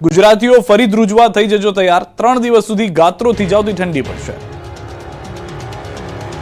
ગુજરાતીઓ ફરી ધ્રુજવા થઈ જજો તૈયાર। 3 દિવસ સુધી ગાત્રો થીજાવતી ઠંડી પડશે।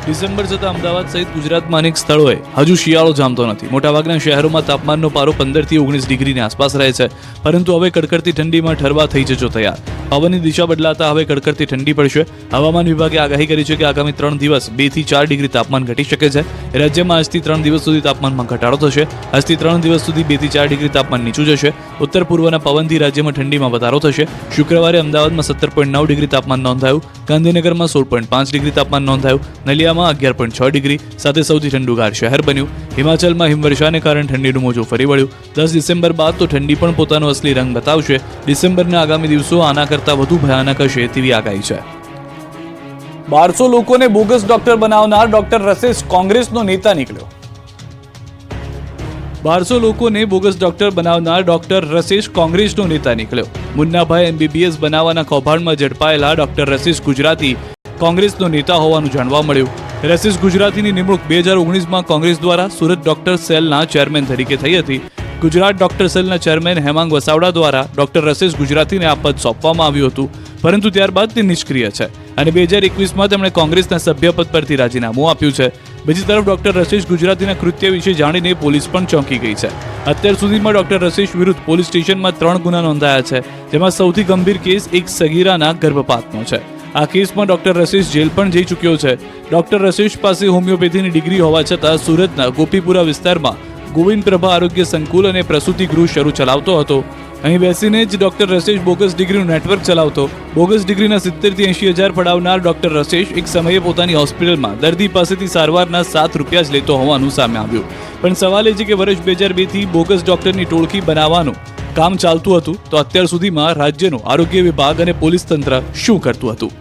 ડિસેમ્બર છતાં અમદાવાદ સહિત ગુજરાતમાં અનેક સ્થળોએ હજુ શિયાળો જામતો નથી। મોટાભાગના શહેરોમાં તાપમાનનો પારો 15 થી 19 ડિગ્રીની આસપાસ રહે છે, પરંતુ હવે કડકડતી ઠંડીમાં ઠરવા થઈ જજો તૈયાર। પવનની દિશા બદલાતા હવે કડકડતી ઠંડી પડશે। હવામાન વિભાગે આગાહી કરી છે કે આગામી 3 દિવસ 2 થી 4 ડિગ્રી તાપમાન ઘટી શકે છે। રાજ્યમાં આજથી 3 દિવસ સુધી તાપમાનમાં ઘટાડો થશે। આજથી 3 દિવસ સુધી 2 થી 4 ડિગ્રી તાપમાન નીચું જશે। ઉત્તર પૂર્વના પવનથી રાજ્યમાં ઠંડીમાં વધારો થશે। શુક્રવારે અમદાવાદમાં 17.9 ડિગ્રી તાપમાન નોંધાયું, ગાંધીનગરમાં 16.5 ડિગ્રી તાપમાન નોંધાયું, નલિયામાં 11.6 ડિગ્રી સાથે સૌથી ઠંડુગાર શહેર બન્યું। હિમાચલમાં હિમવર્ષાને કારણે ઠંડીનું મોજું ફરી વળ્યું। 10 ડિસેમ્બર બાદ તો ઠંડી પણ પોતાનો અસલી રંગ બતાવશે। ડિસેમ્બરના આગામી દિવસો આના કરતાં વધુ ભયાનક હશે તેવી આગાહી છે। 1200 લોકોને બોગસ ડોક્ટર બનાવનાર ડોક્ટર રસેશ કોંગ્રેસનો નેતા નીકળ્યો। 1200 લોકોને બોગસ ડોક્ટર બનાવનાર ડોક્ટર રસેશ કોંગ્રેસનો નેતા નીકળ્યો। મુન્નાભાઈ MBBS બનાવવાના કૌભાંડમાં ઝડપાયેલા ડોક્ટર રસેશ ગુજરાતી કોંગ્રેસનો નેતા હોવાનું જાણવા મળ્યું। રસેશ ગુજરાતીની નિમણૂક 2019માં કોંગ્રેસ દ્વારા સુરત ડોક્ટર સેલના ચેરમેન તરીકે થઈ હતી। ગુજરાત ડોક્ટર સેલના ચેરમેન હેમાંગ વસાવડા દ્વારા ડોક્ટર રસેશ ગુજરાતીને આ પદ સોંપવામાં આવ્યું હતું, પરંતુ ત્યારબાદ તે નિષ્ક્રિય છે અને 2021માં તેમણે કોંગ્રેસના સભ્યપદ પરથી રાજીનામું આપ્યું છે। બીજી તરફ ડોક્ટર રસેશ ગુજરાતીના કૃત્ય વિશે જાણીને પોલીસ પણ ચોંકી ગઈ છે। અત્યાર સુધીમાં ડોક્ટર રસેશ વિરુદ્ધ પોલીસ સ્ટેશનમાં 3 ગુના નોંધાયા છે, જેમાં સૌથી ગંભીર કેસ એક સગીરાના ગર્ભપાતનો છે। આ કેસમાં ડોક્ટર રસેશ જેલ પણ જઈ ચૂક્યો છે। ડોક્ટર રસેશ પાસે હોમિયોપેથીની ડિગ્રી હોવા છતાં સુરતના ગોપીપુરા વિસ્તારમાં ગોવિંદ પ્રભા આરોગ્ય સંકુલ અને પ્રસૂતિ ગૃહ શરૂ ચલાવતો હતો। અહીં બેસીને જ ડોક્ટર રસેશ બોગસ ડિગ્રીનું નેટવર્ક ચલાવતો। બોગસ ડિગ્રીના 70 થી 80 હજાર પડાવનાર ડોક્ટર રસેશ એક સમયે પોતાની હોસ્પિટલમાં દર્દી પાસેથી સારવારના 7 રૂપિયા જ લેતો હોવાનું સામે આવ્યું। પણ સવાલ એ છે કે વર્ષ 2002 થી બોગસ ડોક્ટરની ટોળકી બનાવવાનું કામ ચાલતું હતું, તો અત્યાર સુધીમાં રાજ્યનું આરોગ્ય વિભાગ અને પોલીસ તંત્ર શું કરતું હતું?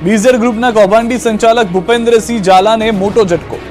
બીઝર ગ્રુપના કૌભાંડી સંચાલક ભૂપેન્દ્રસિંહ ઝાલાને મોટો ઝટકો।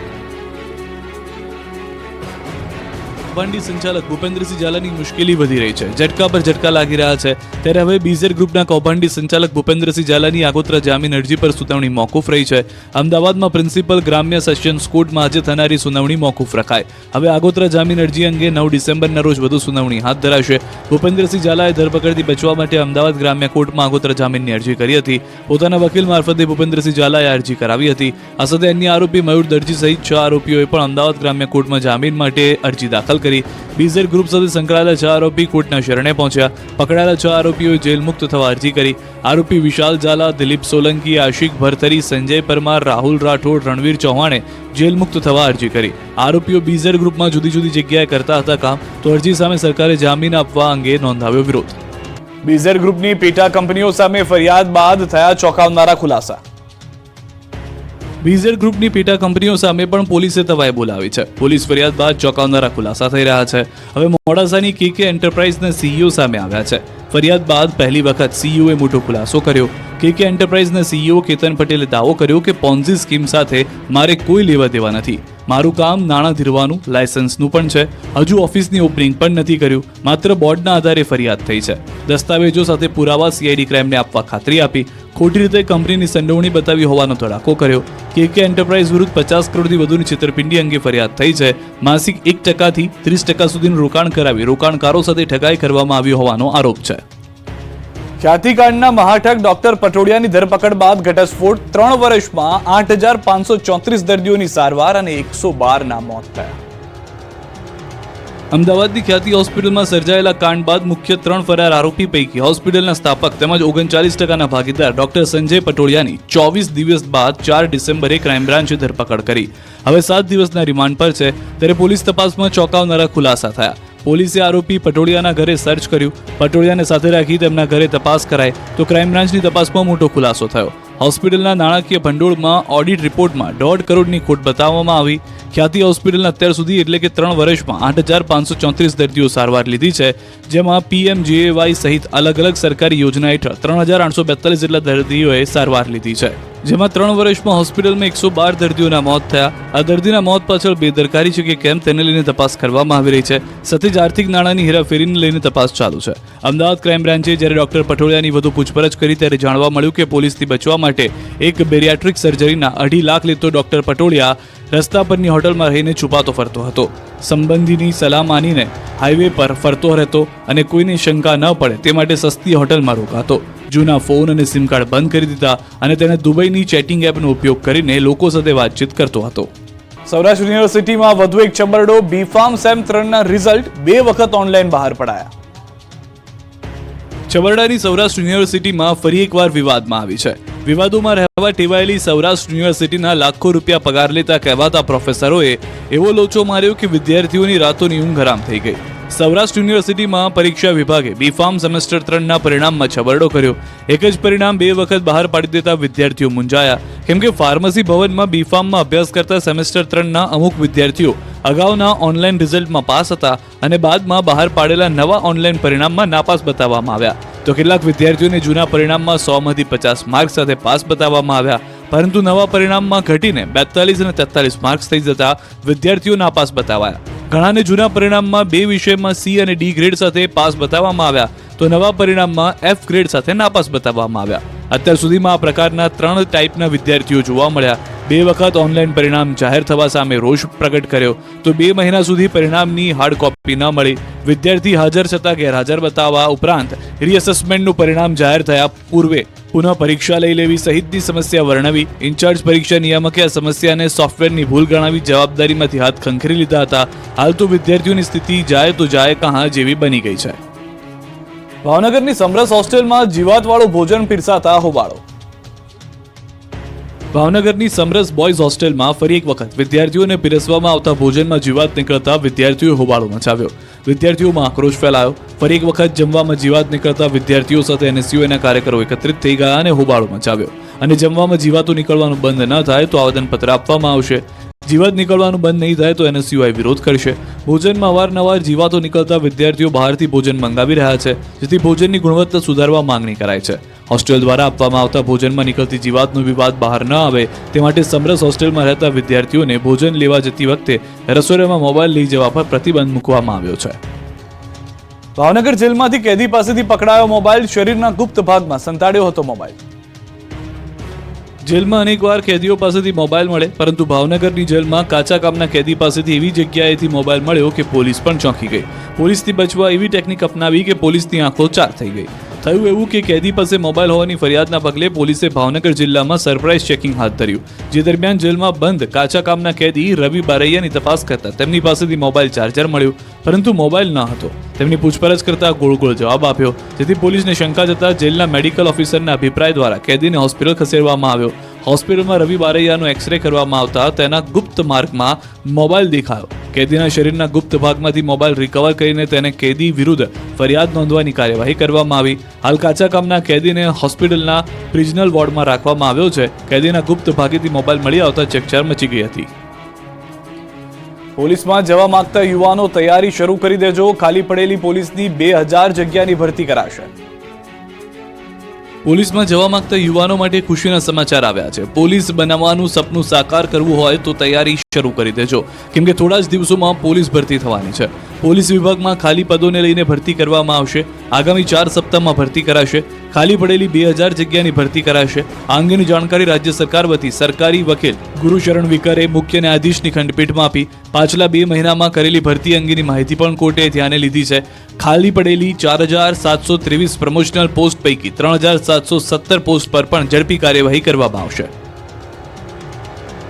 કૌભાંડી સંચાલક ભૂપેન્દ્રસિંહ ઝાલાની મુશ્કેલી વધી રહી છે। ઝટકા પર ઝટકા લાગી રહ્યા છે। ત્યારે હવે બીઝર ગ્રુપના કૌભાંડી સંચાલક ભૂપેન્દ્રસિંહ ઝાલાની આગોતરા જામીન અરજી પર સુનાવણી મોકૂફ રહી છે। અમદાવાદમાં પ્રિન્સિપલ ગ્રામ્ય સેશન્સ કોર્ટમાં આજે થનારી સુનાવણી મોકૂફ રખાય। હવે આગોતરા જામીન અરજી અંગે 9 ડિસેમ્બરના રોજ વધુ સુનાવણી હાથ ધરાશે। ભૂપેન્દ્રસિંહ ઝાલાએ ધરપકડથી બચવા માટે અમદાવાદ ગ્રામ્ય કોર્ટમાં આગોતરા જામીનની અરજી કરી હતી। પોતાના વકીલ મારફતે ભૂપેન્દ્રસિંહ ઝાલાએ અરજી કરાવી હતી। આ સાથે અન્ય આરોપી મયુર દરજી સહિત 6 આરોપીઓએ પણ અમદાવાદ ગ્રામ્ય કોર્ટમાં જામીન માટે અરજી દાખલ કરી। બીઝર ગ્રુપ સાથે સંકળાયેલા 6 આરોપી કોર્ટના શરણે પહોંચ્યા। પકડાયેલા 6 આરોપીઓએ જેલ મુક્ત થવા અરજી કરી। આરોપી વિશાલ ઝાલા, દિલીપ સોલંકી, આશિક ભરથરી, સંજય પરમાર, રાહુલ રાઠોડ, રણવીર ચૌહાણે જેલ મુક્ત થવા અરજી કરી। આરોપીઓ બીઝર ગ્રુપમાં જુદી જુદી જગ્યાએ કરતા હતા કામ, તો અરજી સામે સરકારે જામીન આપવા અંગે નોંધાવ્યો વિરોધ। બીઝર ગ્રુપની પેટા કંપનીઓ સામે ફરિયાદ બાદ થયા ચોંકાવનારા ખુલાસા। બીઝર ગ્રુપની પેટા કંપનીઓ સામે પણ પોલીસે તવાઈ બોલાવી છે। પોલીસ ફરિયાદ બાદ ચોંકાવનારા ખુલાસા થઈ રહ્યા છે। હવે મોડાસાની KK એન્ટરપ્રાઇઝના CEO સામે આવ્યા છે। ફરિયાદ બાદ પહેલી વખત CEOએ મોટો ખુલાસો કર્યો। KK એન્ટરપ્રાઇઝના CEO કેતન પટેલે દાવો કર્યો કે પોન્ઝી સ્કીમ સાથે મારે કોઈ લેવા દેવા નથી। મારું કામ નાણાં ધીરવાનું, લાયસન્સનું પણ છે। હજુ ઓફિસની ઓપનિંગ પણ નથી કર્યું। માત્ર બોર્ડના આધારે ફરિયાદ થઈ છે। દસ્તાવેજો સાથે પુરાવા CID ક્રાઇમને આપવા ખાતરી આપી। ખોટી રીતે કંપનીની સંડોવણી બતાવી હોવાનો ધડાકો કર્યો। KK એન્ટરપ્રાઇઝ વિરુદ્ધ 50 કરોડથી વધુની છેતરપિંડી અંગે ફરિયાદ થઈ છે। માસિક 1% થી 30% સુધીનું રોકાણ કરાવી રોકાણકારો સાથે ઠગાઈ કરવામાં આવી હોવાનો આરોપ છે। ખ્યાતિકાંડના મહાઠગ ડોક્ટર પટોડિયાની ધરપકડ બાદ ઘટસ્ફોટ। 3 વર્ષમાં 8,534 દર્દીઓની સારવાર અને 112ના મોત થયા। અમદાવાદની ખ્યાતિ હોસ્પિટલમાં સર્જાયેલા કાંડ બાદ મુખ્ય 3 ફરાર આરોપી પૈકી હોસ્પિટલના સ્થાપક તેમજ 39%ના ભાગીદાર ડોક્ટર સંજય પટોડિયાની 24 દિવસ બાદ 4 ડિસેમ્બરે ક્રાઇમ બ્રાન્ચે ધરપકડ કરી। હવે 7 દિવસના રિમાન્ડ પર છે। ત્યારે પોલીસ તપાસમાં ચોંકાવનારા ખુલાસા થયા। પોલીસે આરોપી પટોડિયાના ઘરે સર્ચ કર્યું। પટોડિયાને સાથે રાખી તેમના ઘરે તપાસ કરાઈ તો ક્રાઇમ બ્રાન્ચની તપાસમાં મોટો ખુલાસો થયો। હોસ્પિટલના નાણાકીય ભંડોળમાં ઓડિટ રિપોર્ટમાં 1.5 કરોડની ખોટ બતાવવામાં આવી। ખ્યાતિ હોસ્પિટલના અત્યાર સુધી એટલે કે 3 વર્ષમાં 8,534 દર્દીઓ સારવાર લીધી છે, જેમાં PMJAY સહિત અલગ અલગ સરકારી યોજના હેઠળ 3,842 જેટલા દર્દીઓએ સારવાર લીધી છે। જેમાં 3 વર્ષમાં હોસ્પિટલમાં 112 દર્દીઓના મોત થયા. આ દર્દીના મોત પાછળ બેદરકારી છે કે કેમ તેને લઈને તપાસ કરવામાં આવી રહી છે. સાથે જ આર્થિક નાણાંની હેરાફેરીને લઈને તપાસ ચાલુ છે. અમદાવાદ ક્રાઇમ બ્રાન્ચે જ્યારે ડોક્ટર પટોડિયાની વધુ પૂછપરછ કરી ત્યારે જાણવા મળ્યું કે પોલીસથી બચવા માટે એક બેરિયાટ્રિક સર્જરીના 2.5 લાખ લેતો ડોક્ટર પટોડિયા રસ્તા પરની હોટલમાં રહીને છુપાતો ફરતો હતો. સંબંધીની સલાહ માનીને હાઈવે પર ફરતો રહેતો અને કોઈની શંકા ન પડે તે માટે સસ્તી હોટલમાં રોકાતો. જૂના ફોન અને સિમ કાર્ડ બંધ કરી દીધા અને તેણે દુબઈની ચેટિંગ એપનો ઉપયોગ કરીને લોકો સાથે વાતચીત કરતો હતો. સૌરાષ્ટ્ર યુનિવર્સિટીમાં વધુ એક છબરડો. બીફાર્મ સેમ 3ના રિઝલ્ટ 2 વખત ઓનલાઈન બહાર પડાયા. છબરડાની સૌરાષ્ટ્ર યુનિવર્સિટીમાં ફરી એકવાર વિવાદમાં આવી છે. વિવાદોમાં રહેવા ટેવાયેલી સૌરાષ્ટ્ર યુનિવર્સિટીના લાખો રૂપિયા પગાર લેતા કહેવાતા પ્રોફેસરોએ એવો લોચો માર્યો કે વિદ્યાર્થીઓની રાતોની ઊંઘ હરામ થઈ ગઈ. સૌરાષ્ટ્ર યુનિવર્સિટીમાં પરીક્ષા વિભાગે બીફાર્મ સેમેસ્ટર 3ના પરિણામમાં છબરડો કર્યો. એક જ પરિણામ 2 વખત બહાર પાડી દેતા વિદ્યાર્થીઓ મૂંઝાયા. કેમ કે ફાર્મસી ભવનમાં બીફાર્મમાં અભ્યાસ કરતા સેમેસ્ટર 3ના અમુક વિદ્યાર્થીઓ અગાઉના ઓનલાઈન રિઝલ્ટમાં પાસ હતા અને બાદમાં બહાર પાડેલા નવા ઓનલાઈન પરિણામમાં નાપાસ બતાવવામાં આવ્યા. તો કેટલાક વિદ્યાર્થીઓને જૂના પરિણામમાં 100માંથી 50 માર્ક સાથે પાસ બતાવવામાં આવ્યા, પરંતુ નવા પરિણામમાં ઘટીને 42 અને 43 માર્ક્સ થઈ જતા વિદ્યાર્થીઓ નાપાસ બતાવાયા. ઘણાને જૂના પરિણામમાં 2 વિષયમાં C અને D ગ્રેડ સાથે પાસ બતાવવામાં આવ્યા, તો નવા પરિણામમાં F ગ્રેડ સાથે નાપાસ બતાવવામાં આવ્યા. અત્યાર સુધીમાં આ પ્રકારના 3 ટાઈપના વિદ્યાર્થીઓ જોવા મળ્યા. 2 વખત ઓનલાઈન પરિણામ જાહેર થવા સામે રોષ પ્રગટ કર્યો, તો 2 મહિના સુધી પરિણામની હાર્ડ કોપી ન મળી. વિદ્યાર્થી હાજર છતાં ગેરહાજર બતાવવા ઉપરાંત રીએસેસમેન્ટનું પરિણામ જાહેર થયા પૂર્વે પુનઃ પરીક્ષા લઈ લેવી સહિતની સમસ્યા વર્ણવી. ઇન્ચાર્જ પરીક્ષા નિયામકે આ સમસ્યાને સોફ્ટવેરની ભૂલ ગણાવી જવાબદારીમાંથી હાથ ખંખેરી લીધા હતા. હાલ તો વિદ્યાર્થીઓની સ્થિતિ જાય તો જાય કહાં જેવી બની ગઈ છે. ભાવનગરની સમરસ હોસ્ટેલમાં જીવાતવાળું ભોજન પીરસાતા હોબાળો. ભાવનગરની સમરસ બોયઝ હોસ્ટેલમાં ફરી એક વખત વિદ્યાર્થીઓને પીરસવામાં આવતા ભોજનમાં જીવાત નીકળતા વિદ્યાર્થીઓએ હોબાળો મચાવ્યો. વિદ્યાર્થીઓમાં આક્રોશ ફેલાયો. ફરી એક વખત જમવામાં જીવાત નીકળતા વિદ્યાર્થીઓ સાથે NSUના કાર્યકરો એકત્રિત થઈ ગયા અને હોબાળો મચાવ્યો. અને જમવામાં જીવાતો નીકળવાનું બંધ ન થાય તો આવેદનપત્ર આપવામાં આવશે. જીવાત નીકળવાનું બંધ નહીં થાય તો NSUI વિરોધ કરશે. ભોજનમાં અવારનવાર જીવાતો નીકળતા વિદ્યાર્થીઓ બહારથી ભોજન મંગાવી રહ્યા છે, જેથી ભોજનની ગુણવત્તા સુધારવા માંગણી કરાય છે. હોસ્ટેલ દ્વારા આપવામાં આવતા ભોજનમાં નીકળતી જીવાતનો વિવાદ બહાર ન આવે તે માટે સમરસ હોસ્ટેલમાં રહેતા વિદ્યાર્થીઓને ભોજન લેવા જતી વખતે રસોડામાં મોબાઈલ લઈ જવા પર પ્રતિબંધ મૂકવામાં આવ્યો છે. ભાવનગર જેલમાંથી કેદી પાસેથી પકડાયો મોબાઈલ. શરીરના ગુપ્ત ભાગમાં સંતાડ્યો હતો મોબાઈલ. જેલમાં અનેકવાર કેદીઓ પાસેથી મોબાઈલ મળે, પરંતુ ભાવનગરની જેલમાં કાચા કામના કેદી પાસેથી એવી જગ્યાએથી મોબાઈલ મળ્યો કે પોલીસ પણ ચોંકી ગઈ. પોલીસથી બચવા એવી ટેકનિક અપનાવી કે પોલીસની આંખો ચાર થઈ ગઈ. થયું એવું કે કેદી પાસે મોબાઈલ હોવાની ફરિયાદના પગલે પોલીસે ભાવનગર જિલ્લામાં સરપ્રાઇઝ ચેકિંગ હાથ ધર્યું. જે દરમિયાન જેલમાં બંધ કાચા કામના કેદી રવિ બારૈયાની તપાસ કરતા તેમની પાસેથી મોબાઈલ ચાર્જર મળ્યું, પરંતુ મોબાઈલ ન હતો. તેમની પૂછપરછ કરતા ગોળ ગોળ જવાબ આપ્યો, જેથી પોલીસને શંકા જતા જેલના મેડિકલ ઓફિસરના અભિપ્રાય દ્વારા કેદીને હોસ્પિટલ ખસેડવામાં આવ્યો. હોસ્પિટલમાં રવિ બારૈયાનો એક્સરે કરવામાં આવતા તેના ગુપ્ત માર્ગમાં મોબાઈલ દેખાયો. કેદીના શરીરના ગુપ્ત ભાગમાંથી મોબાઈલ રિકવર કરીને તેને કેદી વિરુદ્ધ ફરિયાદ નોંધવાની કાર્યવાહી કરવામાં આવી. હાલ કાચા કામના કેદીને હોસ્પિટલના પ્રિઝનલ વોર્ડમાં રાખવામાં આવ્યો છે. કેદીના ગુપ્ત ભાગેથી મોબાઈલ મળી આવતા ચકચાર મચી ગઈ હતી. પોલીસમાં જવા માંગતા યુવાનો તૈયારી શરૂ કરી દેજો. ખાલી પડેલી પોલીસની 2000 જગ્યાની ભરતી કરાશે. પોલીસમાં જવા માંગતા યુવાનો માટે ખુશીના સમાચાર આવ્યા છે. પોલીસ બનવાનું સપનું સાકાર કરવું હોય તો તૈયારી શરૂ કરી દેજો, કેમ કે થોડા જ દિવસોમાં પોલીસ ભરતી થવાની છે. પોલીસ વિભાગમાં ખાલી પદોને લઈને ભરતી કરવામાં આવશે. આગામી 4 સપ્તાહમાં ભરતી કરાશે. ખાલી પડેલી 2000 જગ્યાની ભરતી કરાશે. આ અંગેની જાણકારી રાજ્ય સરકાર વતી સરકારી વકીલ ગુરુશરણ વિકરે મુખ્ય ન્યાયાધીશની ખંડપીઠમાં આપી. પાછલા 2 મહિનામાં કરેલી ભરતી અંગેની માહિતી પણ કોર્ટે ધ્યાને લીધી છે. ખાલી પડેલી 4723 પ્રમોશનલ પોસ્ટ પૈકી 3717 પોસ્ટ પર પણ ઝડપી કાર્યવાહી કરવામાં આવશે.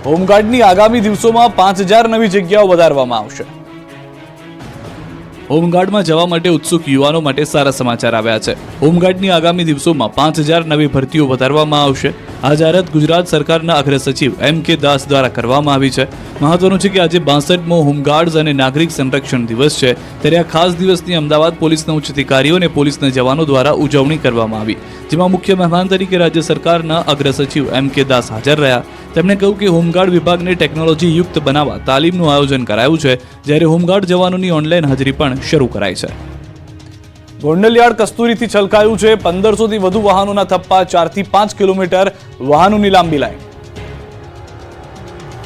હોમગાર્ડની આગામી દિવસોમાં 5000 નવી જગ્યાઓ વધારવામાં આવશે. હોમગાર્ડમાં જવા માટે ઉત્સુક યુવાનો માટે સારા સમાચાર આવ્યા છે. હોમગાર્ડની આગામી દિવસોમાં 5000 નવી ભરતીઓ વધારવામાં આવશે. આ જાહેરાત ગુજરાત સરકારના અગ્ર સચિવ M.K. દાસ દ્વારા કરવામાં આવી છે. મહત્વનું છે કે આજે 62મો હોમગાર્ડ્સ અને નાગરિક સંરક્ષણ દિવસ છે, ત્યારે આ ખાસ દિવસની અમદાવાદ પોલીસના ઉચ્ચ અધિકારીઓ અને પોલીસના જવાનો દ્વારા ઉજવણી કરવામાં આવી, જેમાં મુખ્ય મહેમાન તરીકે રાજ્ય સરકારના અગ્ર સચિવ M.K. દાસ હાજર રહ્યા. તેમણે કહ્યું કે હોમગાર્ડ વિભાગને ટેકનોલોજી યુક્ત બનાવવા તાલીમનું આયોજન કરાયું છે, જ્યારે હોમગાર્ડ જવાનોની ઓનલાઈન હાજરી પણ શરૂ કરાઈ છે. ગોંડલિયાળ કસ્તુરીથી છલકાયું છે 1500 થી વધુ વાહનોના થપ્પા, 4 થી 5 કિલોમીટર વાહનોની લાંબી લાઈન.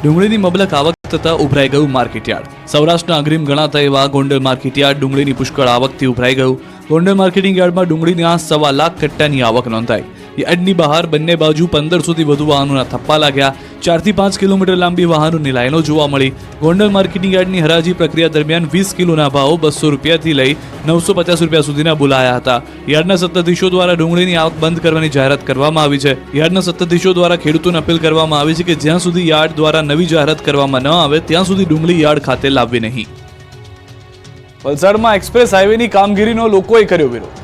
ડુંગળીની મબલક આવક થતા ઉભરાઈ ગયું માર્કેટયાર્ડ. સૌરાષ્ટ્રના અગ્રીમ ગણાતા એવા ગોંડલ માર્કેટયાર્ડ ડુંગળીની પુષ્કળ આવકથી ઉભરાઈ ગયું. ગોંડલ માર્કેટિંગ યાર્ડમાં ડુંગળીના 1.25 લાખ કટ્ટાની આવક નોંધાઈ. યાર્ડની બહાર બંને બાજુ 1500 થી વધુ વાહનોના થપ્પા લાગ્યા. 4 થી 5 કિલોમીટર લાંબી વાહનોની લાઈનો જોવા મળી. ગોંડલ માર્કેટિંગ યાર્ડની હરાજી પ્રક્રિયા દરમિયાન 20 કિલોના ભાવ 200 રૂપિયાથી લઈ 950 રૂપિયા સુધીના બોલાયા હતા. યાર્ડના સત્તાધીશો દ્વારા ડુંગળીની આવક બંધ કરવાની જાહેરાત કરવામાં આવી છે. યાર્ડના સત્તાધીશો દ્વારા ખેડૂતોને અપીલ કરવામાં આવી છે કે જ્યાં સુધી યાર્ડ દ્વારા નવી જાહેરાત કરવામાં ન આવે ત્યાં સુધી ડુંગળી યાર્ડ ખાતે લાવવી નહીં. વલસાડમાં એક્સપ્રેસ હાઈવેની કામગીરીનો લોકોએ કર્યો વિરોધ.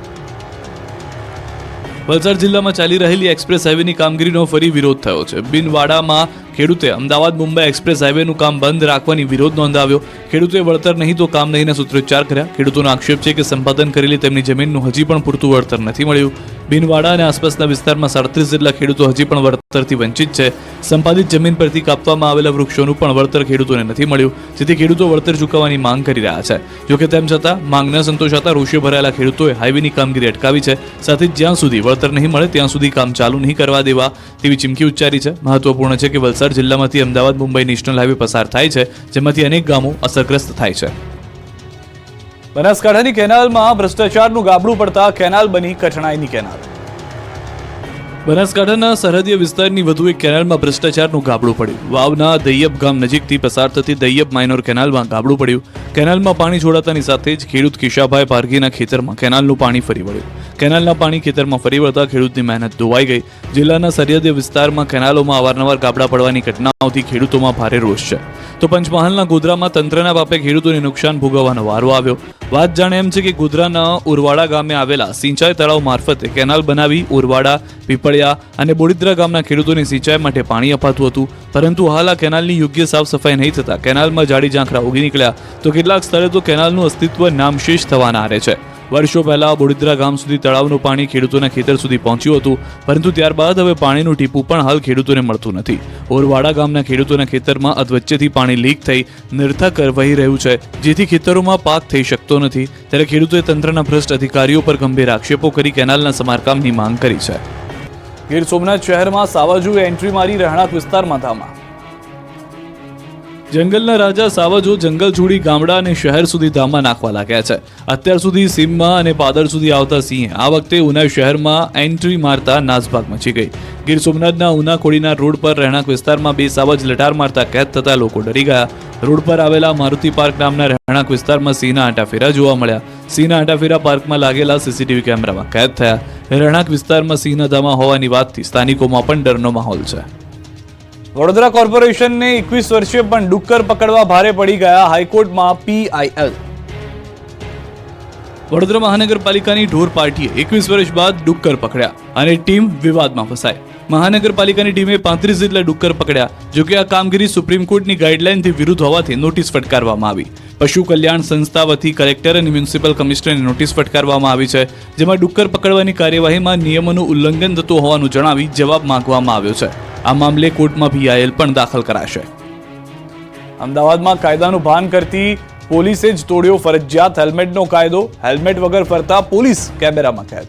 વલસાડ જિલ્લામાં ચાલી રહેલી એક્સપ્રેસ હાઈવેની કામગીરીનો ફરી વિરોધ થયો છે. બિનવાડામાં ખેડૂતે અમદાવાદ મુંબઈ એક્સપ્રેસ હાઈવેનું કામ બંધ રાખવાની વિરોધ નોંધાવ્યો. ખેડૂતોએ વળતર નહીં તો કામ નહીંના સૂત્રોચ્ચાર કર્યા. ખેડૂતોનો આક્ષેપ છે કે સંપાદન કરેલી તેમની જમીનનું હજી પણ પૂરતું વળતર નથી મળ્યું. બિનવાડા અને આસપાસના વિસ્તારમાં 37 જેટલા ખેડૂતો હજી પણ વળતરથી વંચિત છે. સંપાદિત જમીન પરથી કાપવામાં આવેલા વૃક્ષોનું પણ વળતર ખેડૂતોને નથી મળ્યું, જેથી ખેડૂતો વળતર ચૂકવવાની માંગ કરી રહ્યા છે. જોકે તેમ છતાં માંગ ન સંતોષાતા રોષે ભરાયેલા ખેડૂતોએ હાઈવેની કામગીરી અટકાવી છે. સાથે જ જ્યાં સુધી વળતર નહીં મળે ત્યાં સુધી કામ ચાલુ નહીં કરવા દેવા તેવી ચીમકી ઉચ્ચારી છે. મહત્વપૂર્ણ છે કે વલસાડ જિલ્લામાંથી અમદાવાદ મુંબઈ નેશનલ હાઈવે પસાર થાય છે, જેમાંથી અનેક ગામો અસરગ્રસ્ત થાય છે. બનાસકાંઠાની કેનાલમાં ભ્રષ્ટાચારનું ગાબડું પડતા કેનાલ બની કઠણાઈની કેનાલ. બનાસકાંઠાના સરહદીય વિસ્તારની વધુ એક કેનાલમાં ભ્રષ્ટાચારનું ગાબડું પડ્યું. વાવના દૈયબ ગામ નજીકથી પસાર થતી દૈયબ માઇનોર કેનાલમાં ગાબડું પડ્યું. કેનાલમાં પાણી છોડાતાની સાથે જ ખેડૂત કિશાભાઈ પારગીના ખેતરમાં કેનાલનું પાણી ફરી વળ્યું. કેનાલના પાણી ખેતરમાં ફરી વળતા ખેડૂતની મહેનત ધોવાઈ ગઈ. જિલ્લાના સરહદીય વિસ્તારમાં કેનાલોમાં અવારનવાર ગાબડા પડવાની ઘટનાઓથી ખેડૂતોમાં ભારે રોષ છે. તો પંચમહાલના ગોધરામાં તંત્રના પાપે ખેડૂતોને નુકસાન ભોગવવાનો વારો આવ્યો. વાત જાણે એમ છે કે ગોધરાના ઉરવાડા ગામે આવેલા સિંચાઈ તળાવ મારફતે કેનાલ બનાવી ઉરવાડા, પીપળિયા અને બોડિદ્રા ગામના ખેડૂતોને સિંચાઈ માટે પાણી અપાતું હતું. પરંતુ હાલ આ કેનાલની યોગ્ય સાફ સફાઈ નહીં થતા કેનાલમાં જાડી ઝાંખરા ઉગી નીકળ્યા. તો કેટલાક સ્થળે તો કેનાલનું અસ્તિત્વ નામશેષ થવાના આરે છે. વર્ષો પહેલા બોડિદ્રા ગામ સુધી તળાવનું પાણી ખેડૂતોના ખેતર સુધી પહોંચ્યું હતું, પરંતુ ત્યારબાદ હવે પાણીનું ટીપું પણ હાલ ખેડૂતોને મળતું નથી. ઓરવાડા ગામના ખેડૂતોના ખેતરમાં અધવચ્ચેથી પાણી લીક થઈ નિર્થક વહી રહ્યું છે, જેથી ખેતરોમાં પાક થઈ શકતો નથી. ત્યારે ખેડૂતોએ તંત્રના ભ્રષ્ટ અધિકારીઓ પર ગંભીર આક્ષેપો કરી કેનાલના સમારકામની માંગ કરી છે. ગીર સોમનાથ શહેરમાં સાવજોએ એન્ટ્રી મારી રહેણાંક વિસ્તારમાં ધામા. જંગલના રાજા સાવજો જંગલ છોડી ગામડા અને શહેર સુધી ધામા નાખવા લાગ્યા છે. અત્યાર સુધી સીમમાં અને પાદર સુધી આવતા સિંહે આ વખતે ઉના શહેરમાં એન્ટ્રી મારતા નાસભાગ મચી ગઈ. ગીર સોમનાથના ઉના કોડીના રોડ પર રહેણાંક વિસ્તારમાં બે સાવજ લટાર મારતા કેદ થતા લોકો ડરી ગયા. રોડ પર આવેલા મારુતિ પાર્ક નામના રહેણાંક વિસ્તારમાં સિંહના આંટાફેરા જોવા મળ્યા. સિંહના આંટાફેરા પાર્કમાં લાગેલા સીસીટીવી કેમેરામાં કેદ થયા. રહેણાંક વિસ્તારમાં સિંહના ધામા હોવાની વાતથી સ્થાનિકોમાં પણ ડરનો માહોલ છે. વડોદરા કોર્પોરેશનને 21 વર્ષે પણ ડુક્કર પકડવા ભારે પડી ગયા. હાઈકોર્ટમાં PIL. વડોદરા મહાનગરપાલિકાની ઢોર પાર્ટીએ 21 વર્ષ બાદ ડુક્કર પકડ્યા અને ટીમ વિવાદમાં ફસાઈ. મહાનગરપાલિકાની ટીમે 35 જેટલા ડુક્કર પકડ્યા. જોકે આ કામગીરી સુપ્રીમ કોર્ટની ગાઈડલાઈનથી વિરુદ્ધ હોવાથી નોટિસ ફટકારવામાં આવી. પશુ કલ્યાણ સંસ્થા વતી કલેક્ટર અને મ્યુનિસિપલ કમિશનરને નોટિસ ફટકારવામાં આવી છે, જેમાં ડુક્કર પકડવાની કાર્યવાહીમાં નિયમોનું ઉલ્લંઘન થતું હોવાનું જણાવી જવાબ માંગવામાં આવ્યો છે. આ મામલે કોર્ટમાં PIL પણ દાખલ કરાશે. અમદાવાદમાં કાયદાનું ભાન કરતી પોલીસે જ તોડ્યો ફરજિયાત હેલ્મેટનો કાયદો. હેલ્મેટ વગર ફરતા પોલીસ કેમેરામાં કેદ.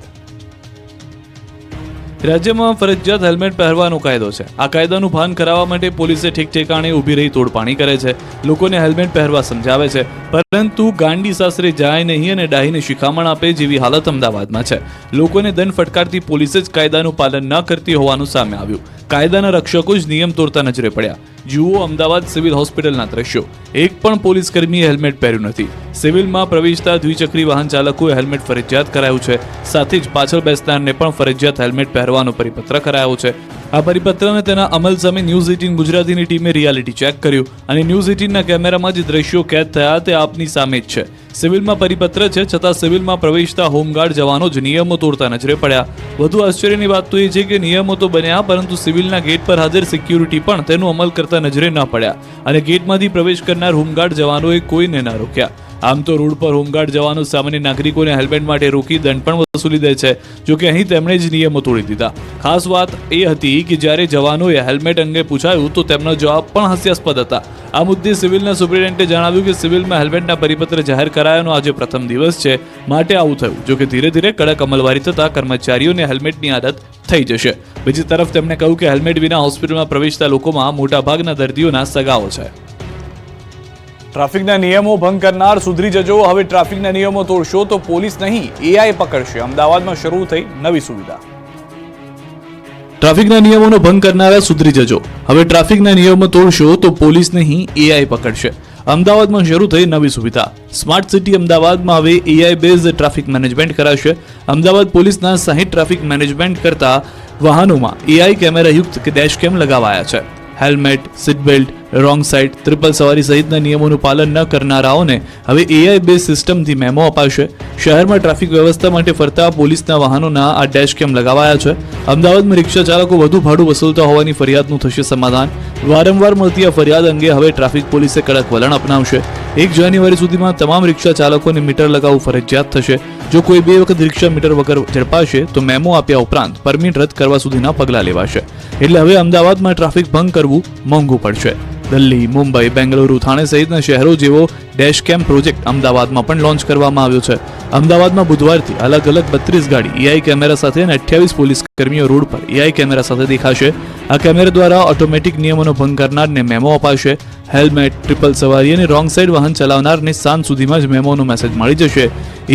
રાજ્યમાં ફરજિયાત હેલ્મેટ પહેરવાનો કાયદો છે. આ કાયદાનું ભાન કરાવવા માટે પોલીસે ઠેક ઠેકાણે ઊભી રહી તોડપાણી કરે છે. લોકોને હેલ્મેટ પહેરવા સમજાવે છે, પરંતુ ગાંડી સાસરે જાય નહીં અને ડાહીને શિખામણ આપે જેવી હાલત અમદાવાદમાં છે. લોકોને દંડ ફટકારતી પોલીસે જ કાયદાનું પાલન ન કરતી હોવાનું સામે આવ્યું. કાયદાના રક્ષકો જ નિયમ તોડતા નજરે પડ્યા. જુઓ અમદાવાદ સિવિલ હોસ્પિટલના દ્રશ્યો. એક પણ પોલીસ કર્મીએ હેલ્મેટ પહેર્યું નથી. સિવિલમાં પ્રવેશતા દ્વિચક્રી વાહન ચાલકોએ હેલ્મેટ ફરજિયાત કરાયું છે. સાથે જ પાછળ બેસનારને પણ ફરજિયાત હેલ્મેટ પહેરવાનો પરિપત્ર કરાયો છે. આ પરિપત્ર અને તેના અમલ સામે ન્યૂઝ 18 ગુજરાતીની ટીમે રિયાલિટી ચેક કર્યું અને ન્યૂઝ 18ના કેમેરામાં જે દ્રશ્યો કેદ થયા તે આપની સામે જ છે. સિવિલમાં પરિપત્ર છે, છતાં સિવિલમાં પ્રવેશતા હોમગાર્ડ જવાનો જ નિયમો તોડતા નજરે પડ્યા. વધુ આશ્ચર્યની વાત તો એ છે કે નિયમો તો બન્યા, પરંતુ સિવિલના ગેટ પર હાજર સિક્યુરિટી પણ તેનું અમલ કરતા નજરે ન પડ્યા અને ગેટમાંથી પ્રવેશ કરનાર હોમગાર્ડ જવાનોએ કોઈને ન રોક્યા. આમ તો રોડ પર હોમગાર્ડ જવાનો સામાન્ય નાગરિકોને હેલ્મેટ માટે રોકી દંડ પણ વસૂલી દે છે. જોકે અહીં તેમણે જ નિયમો તોડી દીધા. ખાસ વાત એ હતી કે જ્યારે જવાનોએ હેલ્મેટ અંગે પૂછાયું તો તેમનો જવાબ પણ હાસ્યાસ્પદ હતા. આ મુદ્દે સિવિલના સુપ્રિન્ટેન્ડન્ટે જણાવ્યું કે સિવિલમાં હેલ્મેટના પરિપત્ર જાહેર કરાયાનો આજે પ્રથમ દિવસ છે, માટે આવું થયું. જોકે ધીરે ધીરે કડક અમલવારી થતા કર્મચારીઓને હેલ્મેટની આદત થઈ જશે. બીજી તરફ તેમણે કહ્યું કે હેલ્મેટ વિના હોસ્પિટલમાં પ્રવેશતા લોકોમાં મોટાભાગના દર્દીઓના સગાઓ છે. ટ્રાફિકના નિયમો ભંગ કરનાર સુધરી જજો. હવે ટ્રાફિકના નિયમો તોડશો તો પોલીસ નહીં, AI પકડશે. અમદાવાદમાં શરૂ થઈ નવી સુવિધા. ટ્રાફિકના નિયમોનો ભંગ કરનારા સુધરી જજો. હવે ટ્રાફિકના નિયમો તોડશો તો પોલીસ નહીં, AI પકડશે. અમદાવાદમાં શરૂ થઈ નવી સુવિધા. સ્માર્ટ સિટી અમદાવાદમાં હવે AI બેઝ ટ્રાફિક મેનેજમેન્ટ કરાશે. અમદાવાદ પોલીસના 60 ટ્રાફિક મેનેજમેન્ટ કરતા વાહનોમાં AI કેમેરાયુક્ત ડેશ કેમ લગાવાયા છે. Helmet, seat belt, wrong side, triple સવારી સહિતના નિયમોનું પાલન ન કરનારાઓને હવે AI બેઝ સિસ્ટમથી મેમો અપાશે. શહેરમાં ટ્રાફિક વ્યવસ્થા માટે ફરતા પોલીસના વાહનોના આ ડેશ કેમ લગાવાયા છે. અમદાવાદમાં રિક્ષા ચાલકો વધુ ભાડું વસૂલતા હોવાની ફરિયાદનું થશે સમાધાન. વારંવાર મળતી આ ફરિયાદ અંગે હવે ટ્રાફિક પોલીસે કડક વલણ અપનાવશે. 1 જાન્યુઆરી સુધીમાં તમામ રિક્ષા ચાલકોને મીટર લગાવવું ફરજિયાત થશે. જો કોઈ 2 વખત રિક્ષા મીટર વગર ઝડપાશે તો મેમો આપ્યા ઉપરાંત પરમિટ રદ કરવા સુધીના પગલાં લેવાશે. એટલે હવે અમદાવાદમાં ટ્રાફિક ભંગ કરવું મોંઘું પડશે. દિલ્હી, મુંબઈ, બેંગલુરુ, થાણે સહિતના શહેરો જેવો ડેશ કેમ પ્રોજેક્ટ અમદાવાદમાં પણ લોન્ચ કરવામાં આવ્યો છે. અમદાવાદમાં બુધવારથી અલગ અલગ 32 ગાડી AI કેમેરા સાથે અને 28 પોલીસ કર્મીઓ રોડ પર AI કેમેરા સાથે દેખાશે. આ કેમેરા દ્વારા ઓટોમેટિક નિયમોનો ભંગ કરનારને મેમો અપાશે. હેલ્મેટ, ટ્રિપલ સવારી અને રોંગ સાઇડ વાહન ચલાવનારને સાંજ સુધીમાં જ મેમોનો મેસેજ મળી જશે.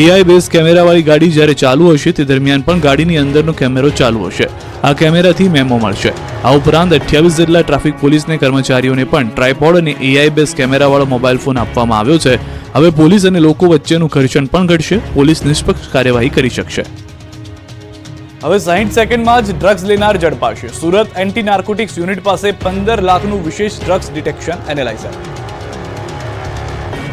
AI બેઝ કેમેરાવાળી ગાડી જ્યારે ચાલુ હશે તે દરમિયાન પણ ગાડીની અંદરનો કેમેરો ચાલુ હશે. આ કેમેરાથી મેમો મળશે. આ ઉપરાંત 28 જેટલા ટ્રાફિક પોલીસને કર્મચારીઓને પણ ટ્રાયપોડ અને AI બેઝ કેમેરાવાળો મોબાઈલ ફોન આપવામાં આવ્યો છે. હવે પોલીસ અને લોકો વચ્ચેનું ઘર્ષણ પણ ઘટશે. પોલીસ નિષ્પક્ષ કાર્યવાહી કરી શકશે. હવે 60 સેકન્ડમાં જ ડ્રગ્સ લેનાર ઝડપાશે. સુરત એન્ટી નાર્કોટિક્સ યુનિટ પાસે 15 લાખનું વિશેષ ડ્રગ્સ ડિટેક્શન એનાલાઇઝર.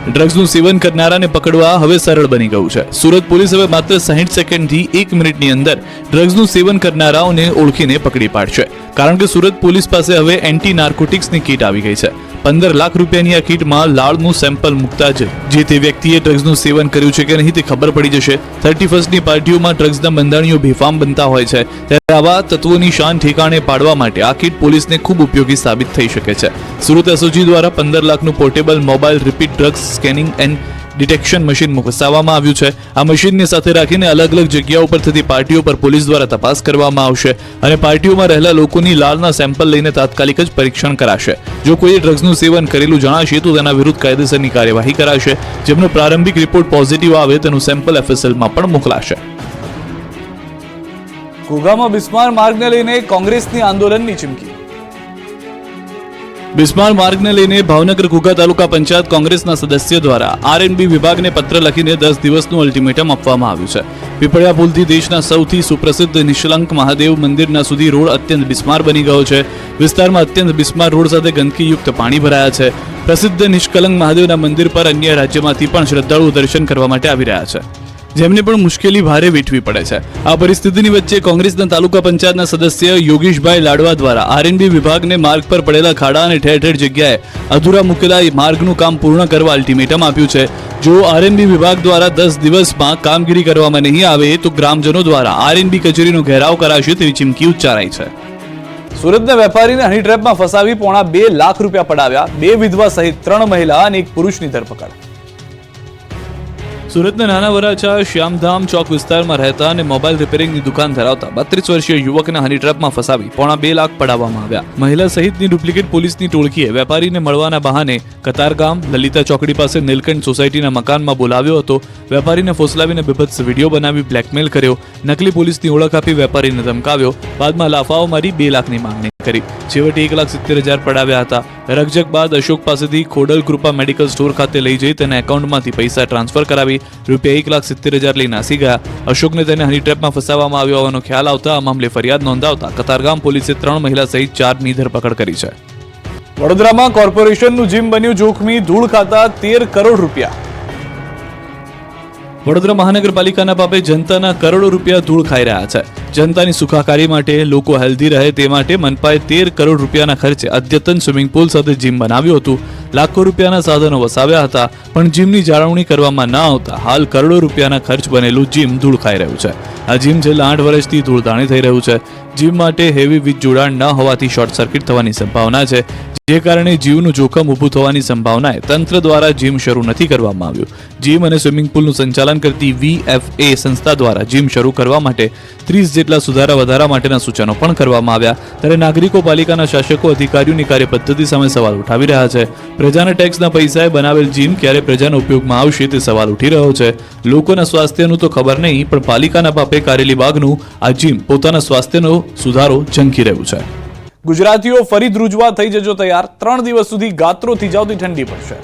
ડ્રગ્સનું સેવન કરનારાને પકડવા હવે સરળ બની ગયું છે. સુરત પોલીસ હવે માત્ર 60 સેકન્ડથી 1 મિનિટની અંદર ડ્રગ્સનું સેવન કરનારાઓને ઓળખીને પકડી પાડશે. કારણ કે સુરત પોલીસ પાસે હવે એન્ટી નાર્કોટિક્સની કીટ આવી ગઈ છે. 15 લાખ રૂપિયાની આ કીટમાં લાળનું સેમ્પલ મૂકતા જ જે તે વ્યક્તિએ ડ્રગ્સનું સેવન કર્યું છે કે નહીં તે ખબર પડી જશે. 31st પાર્ટીઓમાં ડ્રગ્સના બંધાણીઓ બેફામ બનતા હોય છે, ત્યારે આવા તત્વોની શાન ઠેકાણે પાડવા માટે આ કીટ પોલીસને ખૂબ ઉપયોગી સાબિત થઈ શકે છે. સુરત SOG દ્વારા 15 લાખનું portable mobile rapid drugs scanning and detection machine વસાવવામાં આવ્યું છે. આ મશીનને સાથે રાખીને અલગ અલગ જગ્યાઓ પર થતી પાર્ટીઓ પર પોલીસ દ્વારા તપાસ કરવામાં આવશે અને પાર્ટીઓમાં રહેલા લોકોની લાળના સેમ્પલ લઈને તાત્કાલિક જ પરીક્ષણ કરાશે. જો કોઈએ ડ્રગ્સનું સેવન કરેલું જણાશે તો તેના વિરુદ્ધ કાયદેસરની કાર્યવાહી કરાશે. જેમનો પ્રારંભિક રિપોર્ટ પોઝિટિવ આવે તેનું સેમ્પલ FSLમાં પણ મોકલાશે. ઘોઘામાં બિસ્માર માર્ગને લઈને કોંગ્રેસની આંદોલનની ચીમકી. બિસ્માર માર્ગને લઈને ભાવનગર ઘોઘા તાલુકા પંચાયત કોંગ્રેસના સદસ્ય દ્વારા RNB વિભાગને પત્ર લખીને 10 દિવસનું અલ્ટિમેટમ આપવામાં આવ્યું છે. પીપળિયા પુલથી દેશના સૌથી સુપ્રસિદ્ધ નિષ્કલંક મહાદેવ મંદિરના સુધી રોડ અત્યંત બિસ્માર બની ગયો છે. વિસ્તારમાં અત્યંત બિસ્માર રોડ સાથે ગંદકીયુક્ત પાણી ભરાયા છે. પ્રસિદ્ધ નિષ્કલંક મહાદેવના મંદિર પર અન્ય રાજ્યમાંથી પણ શ્રદ્ધાળુઓ દર્શન કરવા માટે આવી રહ્યા છે, જેમને પણ મુશ્કેલી ભારે વેઠવી પડે છે. આ પરિસ્થિતિની વચ્ચે કોંગ્રેસના તાલુકા પંચાયતના સદસ્ય યોગેશભાઈ લાડવા દ્વારા RNB વિભાગને માર્ગ પર પડેલા ખાડા અને ઠેર ઠેર જગ્યાએ અધૂરા મૂકેલા માર્ગનું કામ પૂર્ણ કરવા અલ્ટિમેટમ આપ્યું છે. જો RNB વિભાગ દ્વારા 10 દિવસમાં કામગીરી કરવામાં નહીં આવે તો ગ્રામજનો દ્વારા RNB કચેરીનો ઘેરાવ કરાશે તેવી ચીમકી ઉચ્ચારાઈ છે. સુરતના વેપારીને હની ટ્રેપમાં ફસાવી પોણા 2 લાખ રૂપિયા પડાવ્યા. 2 વિધવા સહિત 3 મહિલા અને 1 પુરુષની ધરપકડ. સુરતના નાના વરાછા શ્યામધામ ચોક વિસ્તારમાં રહેતા અને મોબાઈલ રિપેરિંગની દુકાન ધરાવતા 32 વર્ષીય યુવકને હની ટ્રેપમાં ફસાવી પોણા 2 લાખ પડાવવામાં આવ્યા. મહિલા સહિતની ડુપ્લિકેટ પોલીસની ટોળકીએ વેપારીને મળવાના બહાને કતારગામ લલિતા ચોકડી પાસે નીલકંઠ સોસાયટીના મકાનમાં બોલાવ્યો હતો. વેપારીને ફોસલાવીને બીભત્સ વિડીયો બનાવી બ્લેકમેલ કર્યો. નકલી પોલીસની ઓળખ આપી વેપારીને ધમકાવ્યો. બાદમાં લાફાઓ મારી 2 લાખની માંગણી કરી. છેવટે 1,70,000 પડાવ્યા હતા. રકઝક બાદ અશોક પાસેથી ખોડલ કૃપા મેડિકલ સ્ટોર ખાતે લઈ જઈ તેના એકાઉન્ટમાંથી પૈસા ટ્રાન્સફર કરાવી રૂપિયા 1,70,000 લઈ નાસી ગયા. અશોકને તેને હની ટ્રેપમાં ફસાવવામાં આવ્યો હોવાનો ખ્યાલ આવતા આ મામલે ફરિયાદ નોંધાવતા કતારગામ પોલીસે 3 મહિલા સહિત 4ની ધરપકડ કરી છે. વડોદરામાં કોર્પોરેશનનું જીમ બન્યું જોખમી. ધૂળ ખાતા 13 કરોડ રૂપિયા. વડોદરા મહાનગરપાલિકાના પાપે જનતાના કરોડો રૂપિયા ધૂળ ખાઈ રહ્યા છે. જનતાની સુખાકારી માટે, લોકો હેલ્ધી રહે તે માટે મનપાએ 13 કરોડ રૂપિયાના ખર્ચે અદ્યતન સ્વિમિંગ પુલ સાથે જીમ બનાવ્યું હતું. લાખો રૂપિયાના સાધનો વસાવ્યા હતા, પણ જીમની જાળવણી કરવામાં ન આવતા હાલ કરોડો રૂપિયાના ખર્ચ બનેલું જીમ ધૂળ ખાઈ રહ્યું છે. આ જીમ છેલ્લા 8 વર્ષથી ધૂળધાણી થઈ રહ્યું છે. જીમ માટે હેવી વીજ જોડાણ ન હોવાથી શોર્ટ સર્કિટ થવાની સંભાવના છે, જે કારણે જીવનું જોખમ ઊભું થવાની સંભાવનાએ તંત્ર દ્વારા જીમ શરૂ નથી કરવામાં આવ્યું. જીમ અને સ્વિમિંગ પુલનું સંચાલન કરતી VFA સંસ્થા દ્વારા જીમ શરૂ કરવા માટે 30 જેટલા સુધારા વધારા માટેના સૂચનો પણ કરવામાં આવ્યા. ત્યારે નાગરિકો પાલિકાના શાસકો અધિકારીઓની કાર્યપદ્ધતિ સામે સવાલ ઉઠાવી રહ્યા છે. પ્રજાના ટેક્સના પૈસાએ બનાવેલ જીમ ક્યારે પ્રજાના ઉપયોગમાં આવશે તે સવાલ ઉઠી રહ્યો છે. લોકોના સ્વાસ્થ્યનું તો ખબર નહીં, પણ પાલિકાના પાપે કારેલી બાગનું આ જીમ પોતાના સ્વાસ્થ્યનો સુધારો ઝંખી રહ્યું છે. ગુજરાતીઓ ફરી ધ્રુજવા થઈ જજો તૈયાર. 3 દિવસ સુધી ગાત્રો થીજાવતી ઠંડી પડશે.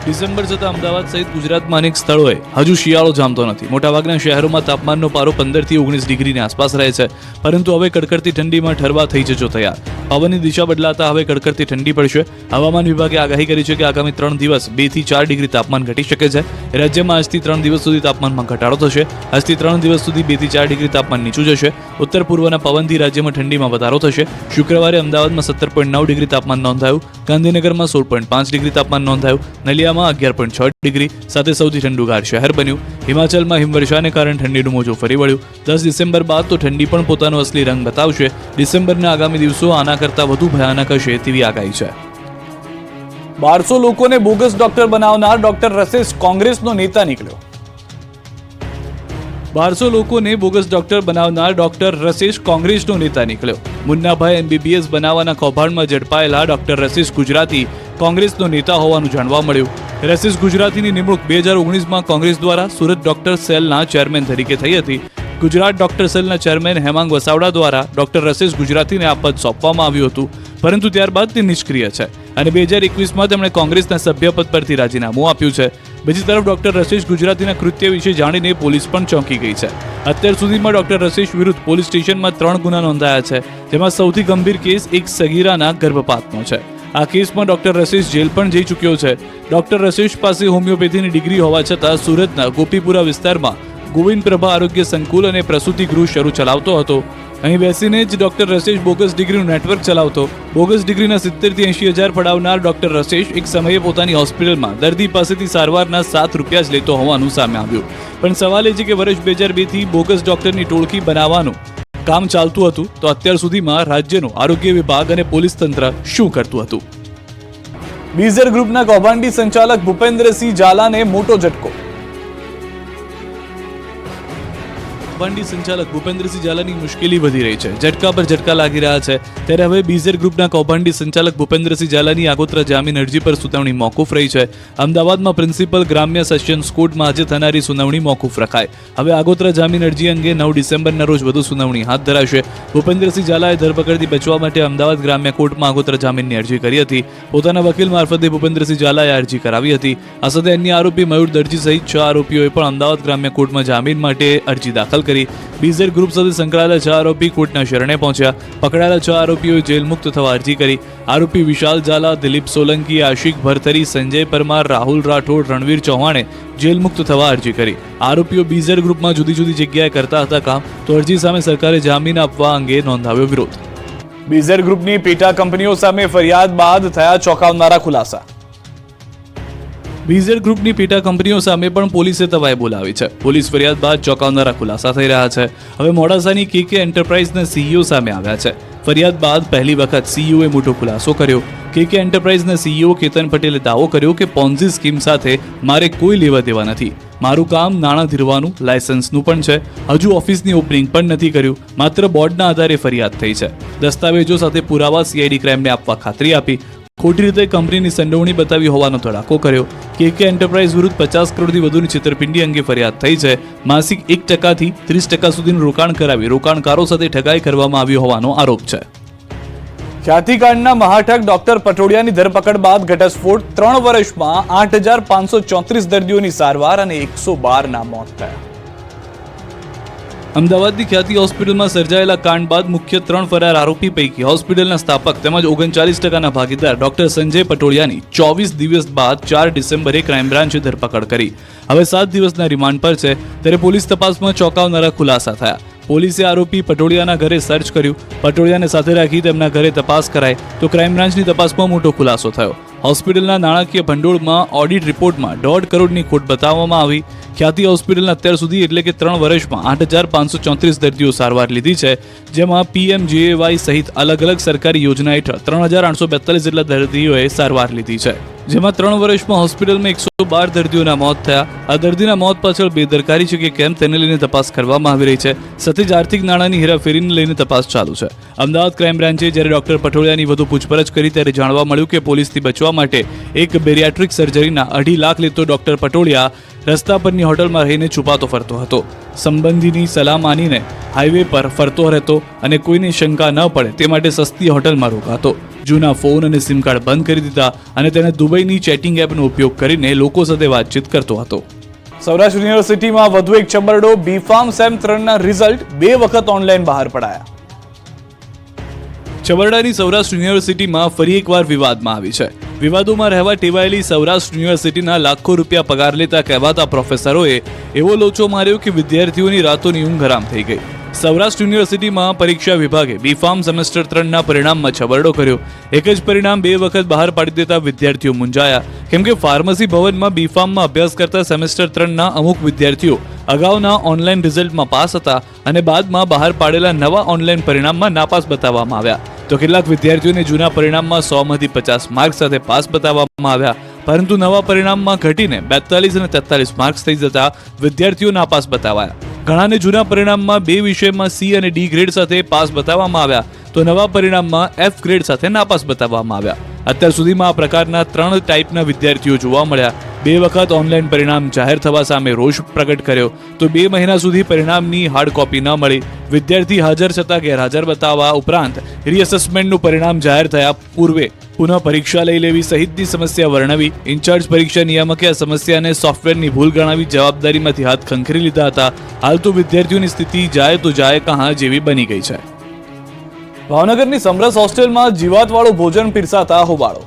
ડિસેમ્બર જતા અમદાવાદ સહિત ગુજરાતમાં અનેક સ્થળોએ હજુ શિયાળો જામતો નથી. મોટાભાગના શહેરોમાં તાપમાનનો પારો 15 થી 19 ડિગ્રીની આસપાસ રહે છે, પરંતુ હવે કડકડતી ઠંડીમાં ઠરવા થઈ જજો તૈયાર. પવનની દિશા બદલાતા હવે કડકડતી ઠંડી પડશે. હવામાન વિભાગે આગાહી કરી છે કે આગામી 3 દિવસ 2 થી 4 ડિગ્રી તાપમાન ઘટી શકે છે. રાજ્યમાં આજથી 3 દિવસ સુધી તાપમાનમાં ઘટાડો થશે. આજથી 3 દિવસ સુધી 2 થી 4 ડિગ્રી તાપમાન નીચું જશે. ઉત્તર પૂર્વના પવનથી રાજ્યમાં ઠંડીમાં વધારો થશે. શુક્રવારે અમદાવાદમાં 17.9 ડિગ્રી તાપમાન નોંધાયું. ગાંધીનગરમાં 16.5 ડિગ્રી તાપમાન નોંધાયું. નલિયામાં 11.6 ડિગ્રી સાથે સૌથી ઠંડુગાર શહેર બન્યું. હિમાચલમાં હિમવર્ષાને કારણે ઠંડીનું મોજું ફરી વળ્યું. 10 ડિસેમ્બર બાદ તો ઠંડી પણ પોતાનો અસલી રંગ બતાવશે. ડિસેમ્બરના આગામી દિવસો આના કરતાં વધુ ભયાનક હશે તેવી આગાહી છે. 1200 લોકોને બોગસ ડોક્ટર બનાવનાર ડોક્ટર રસેશ કોંગ્રેસનો નેતા નીકળ્યો. 1200 લોકોને બોગસ ડોક્ટર બનાવનાર ડોક્ટર રસેશ કોંગ્રેસનો નેતા નીકળ્યો. મુન્નાભાઈ MBBS બનાવવાના કૌભાંડમાં ઝડપાયેલા ડોક્ટર રસેશ ગુજરાતી કોંગ્રેસનો નેતા હોવાનું જાણવા મળ્યું. રસેશ ગુજરાતીની નિમણૂક 2019માં કોંગ્રેસ દ્વારા સુરત ડોક્ટર સેલના ચેરમેન તરીકે થઈ હતી. ગુજરાત ડોક્ટર સેલના ચેરમેન હેમાંગ વસાવડા દ્વારા ડોક્ટર રસેશ ગુજરાતીને આ પદ સોંપવામાં આવ્યું હતું, પરંતુ ત્યારબાદ તે નિષ્ક્રિય છે અને 2021માં તેમણે કોંગ્રેસના સભ્યપદ પરથી રાજીનામું આપ્યું છે. બીજી તરફ ડોક્ટર રસેશ ગુજરાતીના કૃત્ય વિશે જાણીને પોલીસ પણ ચોંકી ગઈ છે. અત્યાર સુધીમાં ડોક્ટર રસેશ વિરુદ્ધ પોલીસ સ્ટેશનમાં 3 ગુના નોંધાયા છે, જેમાં સૌથી ગંભીર કેસ એક સગીરાના ગર્ભપાતનો છે. આ કેસમાં ડોક્ટર રસેશ જેલ પણ જઈ ચૂક્યો છે. ડોક્ટર રસેશ પાસે હોમિયોપેથીની ડિગ્રી હોવા છતાં સુરતના ગોપીપુરા વિસ્તારમાં ગોવિંદ પ્રભા આરોગ્ય સંકુલ અને પ્રસૂતિ ગૃહ શરૂ ચલાવતો હતો. અહીં બેસીને જ ડોક્ટર રસેશ બોગસ ડિગ્રીનું નેટવર્ક ચલાવતો. બોગસ ડિગ્રીના 70 થી 80 હજાર પડાવનાર ડોક્ટર રસેશ એક સમયે પોતાની હોસ્પિટલમાં દર્દી પાસેથી સારવારના 7 રૂપિયા જ લેતો હોવાનું સામે આવ્યું. પણ સવાલ એ છે કે વર્ષ 2002 થી બોગસ ડોક્ટરની ટોળકી બનાવવાનું કામ ચાલતું હતું, તો અત્યાર સુધીમાં રાજ્યનું આરોગ્ય વિભાગ અને પોલીસ તંત્ર શું કરતું હતું? બીઝર ગ્રુપના કૌભાંડી સંચાલક ભૂપેન્દ્રસિંહ ઝાલાને મોટો ઝટકો. કૌભાંડી સંચાલક ભૂપેન્દ્રસિંહ ઝાલાની મુશ્કેલી વધી રહી છે. ઝટકા પર ઝટકા લાગી રહ્યા છે. ત્યારે હવે બીઝર ગ્રુપના કૌભાંડી સંચાલક ભૂપેન્દ્રસિંહ ઝાલાની આગોતરા જામીન અરજી પર સુનાવણી મોકૂફ રહી છે. અમદાવાદમાં પ્રિન્સિપલ ગ્રામ્ય સેશન્સ કોર્ટમાં આજે થનારી સુનાવણી મોકૂફ રખાય. હવે આગોતરા જામીન અરજી અંગે 9 ડિસેમ્બરના રોજ વધુ સુનાવણી હાથ ધરાશે. ભૂપેન્દ્રસિંહ ઝાલાએ ધરપકડથી બચવા માટે અમદાવાદ ગ્રામ્ય કોર્ટમાં આગોતરા જામીનની અરજી કરી હતી. પોતાના વકીલ મારફતે ભૂપેન્દ્રસિંહ ઝાલાએ અરજી કરાવી હતી. આ સાથે અન્ય આરોપી મયુર દરજી સહિત 6 આરોપીઓએ પણ અમદાવાદ ગ્રામ્ય કોર્ટમાં જામીન માટે અરજી દાખલ કરી. બીઝર ગ્રુપ સાથે સંકળાયેલા 6 આરોપી કોર્ટના શરણે પહોંચ્યા. પકડાયેલા 6 આરોપીઓએ જેલ મુક્ત થવા અરજી કરી. આરોપી વિશાલ ઝાલા, દિલીપ સોલંકી, આશિક ભરતરી, સંજય પરમાર, રાહુલ રાઠોડ, રણવીર ચૌહાણે જેલ મુક્ત થવા અરજી કરી. આરોપીઓ બીઝર ગ્રુપમાં જુદી જુદી જગ્યાએ કરતા હતા કામ, તો અરજી સામે સરકારે જામીન આપવા અંગે નોંધાવ્યો વિરોધ. બીઝર ગ્રુપની પેટા કંપનીઓ સામે ફરિયાદ બાદ થયા ચોંકાવનારા ખુલાસા. બીઝર ગ્રુપની પેટા કંપનીઓ સામે પણ પોલીસે તવાઈ બોલાવી છે. પોલીસ ફરિયાદ બાદ ચોંકાવનારા ખુલાસા થઈ રહ્યા છે. હવે મોડાસાની KK એન્ટરપ્રાઇઝના CEO સામે આવ્યા છે. ફરિયાદ બાદ પહેલી વખત CEOએ મોટો ખુલાસો કર્યો. KK એન્ટરપ્રાઇઝના CEO કેતન પટેલે દાવો કર્યો કે પોન્ઝી સ્કીમ સાથે મારે કોઈ લેવા દેવા નથી. મારું કામ નાણાં ધીરવાનું, લાયસન્સનું પણ છે. હજુ ઓફિસની ઓપનિંગ પણ નથી કર્યું. માત્ર બોર્ડના આધારે ફરિયાદ થઈ છે. દસ્તાવેજો સાથે પુરાવા CID ક્રાઇમને આપવા ખાતરી આપી. ખોટી રીતે કંપનીની સંડોવણી બતાવી હોવાનો ધડાકો કર્યો. KK એન્ટરપ્રાઇઝ વિરુદ્ધ 50 કરોડથી વધુની છેતરપિંડી અંગે ફરિયાદ થઈ છે. માસિક 1% થી 30% સુધીનું રોકાણ કરાવી રોકાણકારો સાથે ઠગાઈ કરવામાં આવી હોવાનો આરોપ છે. ખ્યાતિકાંડના મહાઠગ ડોક્ટર પટોડિયાની ધરપકડ બાદ ઘટસ્ફોટ. 3 વર્ષમાં 8,534 દર્દીઓની સારવાર અને 112ના મોત થયા. અમદાવાદની ખ્યાતિ હોસ્પિટલમાં સર્જાયેલા કાંડ બાદ મુખ્ય 3 ફરાર આરોપી પૈકી હોસ્પિટલના સ્થાપક તેમજ 39% ભાગીદાર ડોક્ટર સંજય પટોડિયાની 24 દિવસ બાદ 4 ડિસેમ્બરે ક્રાઇમ બ્રાન્ચે ધરપકડ કરી. હવે 7 દિવસના રિમાન્ડ પર છે. ત્યારે પોલીસ તપાસમાં ચોંકાવનારા ખુલાસા થયા. પોલીસે આરોપી પટોડિયાના ઘરે સર્ચ કર્યું. પટોડિયાને સાથે રાખી તેમના ઘરે તપાસ કરાઈ તો ક્રાઇમ બ્રાન્ચની તપાસમાં મોટો ખુલાસો થયો. હોસ્પિટલના નાણાકીય ભંડોળમાં ઓડિટ રિપોર્ટમાં 1.5 કરોડની ખોટ બતાવવામાં આવી. ખ્યાતિ હોસ્પિટલના અત્યાર સુધી એટલે કે 3 વર્ષમાં 8,534 દર્દીઓ સારવાર લીધી છે, જેમાં PMJAY સહિત અલગ અલગ સરકારી યોજના હેઠળ 3,842 જેટલા દર્દીઓએ સારવાર લીધી છે, જેમાં 3 વર્ષમાં હોસ્પિટલમાં 112 દર્દીઓના મોત થયા. આ દર્દીના મોત પાછળ બેદરકારી છે કે કેમ તેને લઈને તપાસ કરવામાં આવી રહી છે. સાથે જ આર્થિક નાણાંની હેરાફેરીને લઈને તપાસ ચાલુ છે. અમદાવાદ ક્રાઇમ બ્રાન્ચે જ્યારે ડોક્ટર પટોડિયાની વધુ પૂછપરછ કરી ત્યારે જાણવા મળ્યું કે પોલીસથી બચવા માટે એક બેરિયાટ્રિક સર્જરીના 2.5 લાખ લેતો ડોક્ટર પટોડિયા રસ્તા પરની હોટલમાં રહીને છુપાતો ફરતો હતો. સંબંધીની સલાહ માનીને હાઈવે પર ફરતો રહેતો અને કોઈની શંકા ન પડે તે માટે સસ્તી હોટલમાં રોકાતો. જૂના ફોન અને સિમ કાર્ડ બંધ કરી દીધા અને તેને દુબઈની ચેટિંગ એપનો ઉપયોગ કરીને લોકો સાથે વાતચીત કરતો હતો. સૌરાષ્ટ્ર યુનિવર્સિટીમાં વધુ એક છબરડો. બીફાર્મ સેમ 3ના રિઝલ્ટ 2 વખત ઓનલાઈન બહાર પડાયા. છબરડાની સૌરાષ્ટ્ર યુનિવર્સિટીમાં ફરી એકવાર વિવાદમાં આવી છે. વિવાદોમાં રહેવા ટેવાયેલી સૌરાષ્ટ્ર યુનિવર્સિટીના લાખો રૂપિયા પગાર લેતા કહેવાતા પ્રોફેસરોએ એવો લોચો માર્યો કે વિદ્યાર્થીઓની રાતોની ઊંઘ હરામ થઈ ગઈ. સૌરાષ્ટ્ર યુનિવર્સિટીમાં પરીક્ષા વિભાગે બીફાર્મ સેમેસ્ટર 3ના પરિણામમાં છબરડો કર્યો. એક જ પરિણામ 2 વખત બહાર પાડી દેતા વિદ્યાર્થીઓ મૂંઝાયા, કેમ કે ફાર્મસી ભવનમાં બીફાર્મમાં અભ્યાસ કરતા સેમેસ્ટર 3ના અમુક વિદ્યાર્થીઓ અગાઉના ઓનલાઈન રિઝલ્ટમાં પાસ હતા અને બાદમાં બહાર પાડેલા નવા ઓનલાઈન પરિણામમાં નાપાસ બતાવવામાં આવ્યા. તો કેટલાક વિદ્યાર્થીઓને જૂના પરિણામમાં 100માંથી 50 માર્ક સાથે પાસ બતાવવામાં આવ્યા, પરંતુ નવા પરિણામમાં ઘટીને 42 અને 43 માર્ક્સ થઈ જતા વિદ્યાર્થીઓ નાપાસ બતાવાયા. ઘણાને જૂના પરિણામમાં 2 વિષયમાં C અને D ગ્રેડ સાથે પાસ બતાવવામાં આવ્યા, તો નવા પરિણામમાં F ગ્રેડ સાથે નાપાસ બતાવવામાં આવ્યા. અત્યાર સુધીમાં આ પ્રકારના 3 ટાઈપના વિદ્યાર્થીઓ જોવા મળ્યા. 2 વખત ઓનલાઈન પરિણામ જાહેર થવા સામે રોષ પ્રગટ કર્યો તો 2 મહિના સુધી પરિણામની હાર્ડ કોપી ન મળી. વિદ્યાર્થી હાજર છતાં ગેરહાજર બતાવવા ઉપરાંત રીએસેસમેન્ટનું પરિણામ જાહેર થયા પૂર્વે પુનઃ પરીક્ષા લઈ લેવી સહિતની સમસ્યા વર્ણવી. ઇન્ચાર્જ પરીક્ષા નિયામકે આ સમસ્યાને સોફ્ટવેરની ભૂલ ગણાવી જવાબદારીમાંથી હાથ ખંખરી લીધા હતા. હાલ તો વિદ્યાર્થીઓની સ્થિતિ જાય તો જાય કહાં જેવી બની ગઈ છે. ભાવનગરની સમરસ હોસ્ટેલમાં જીવાતવાળું ભોજન પીરસાતા હોબાળો.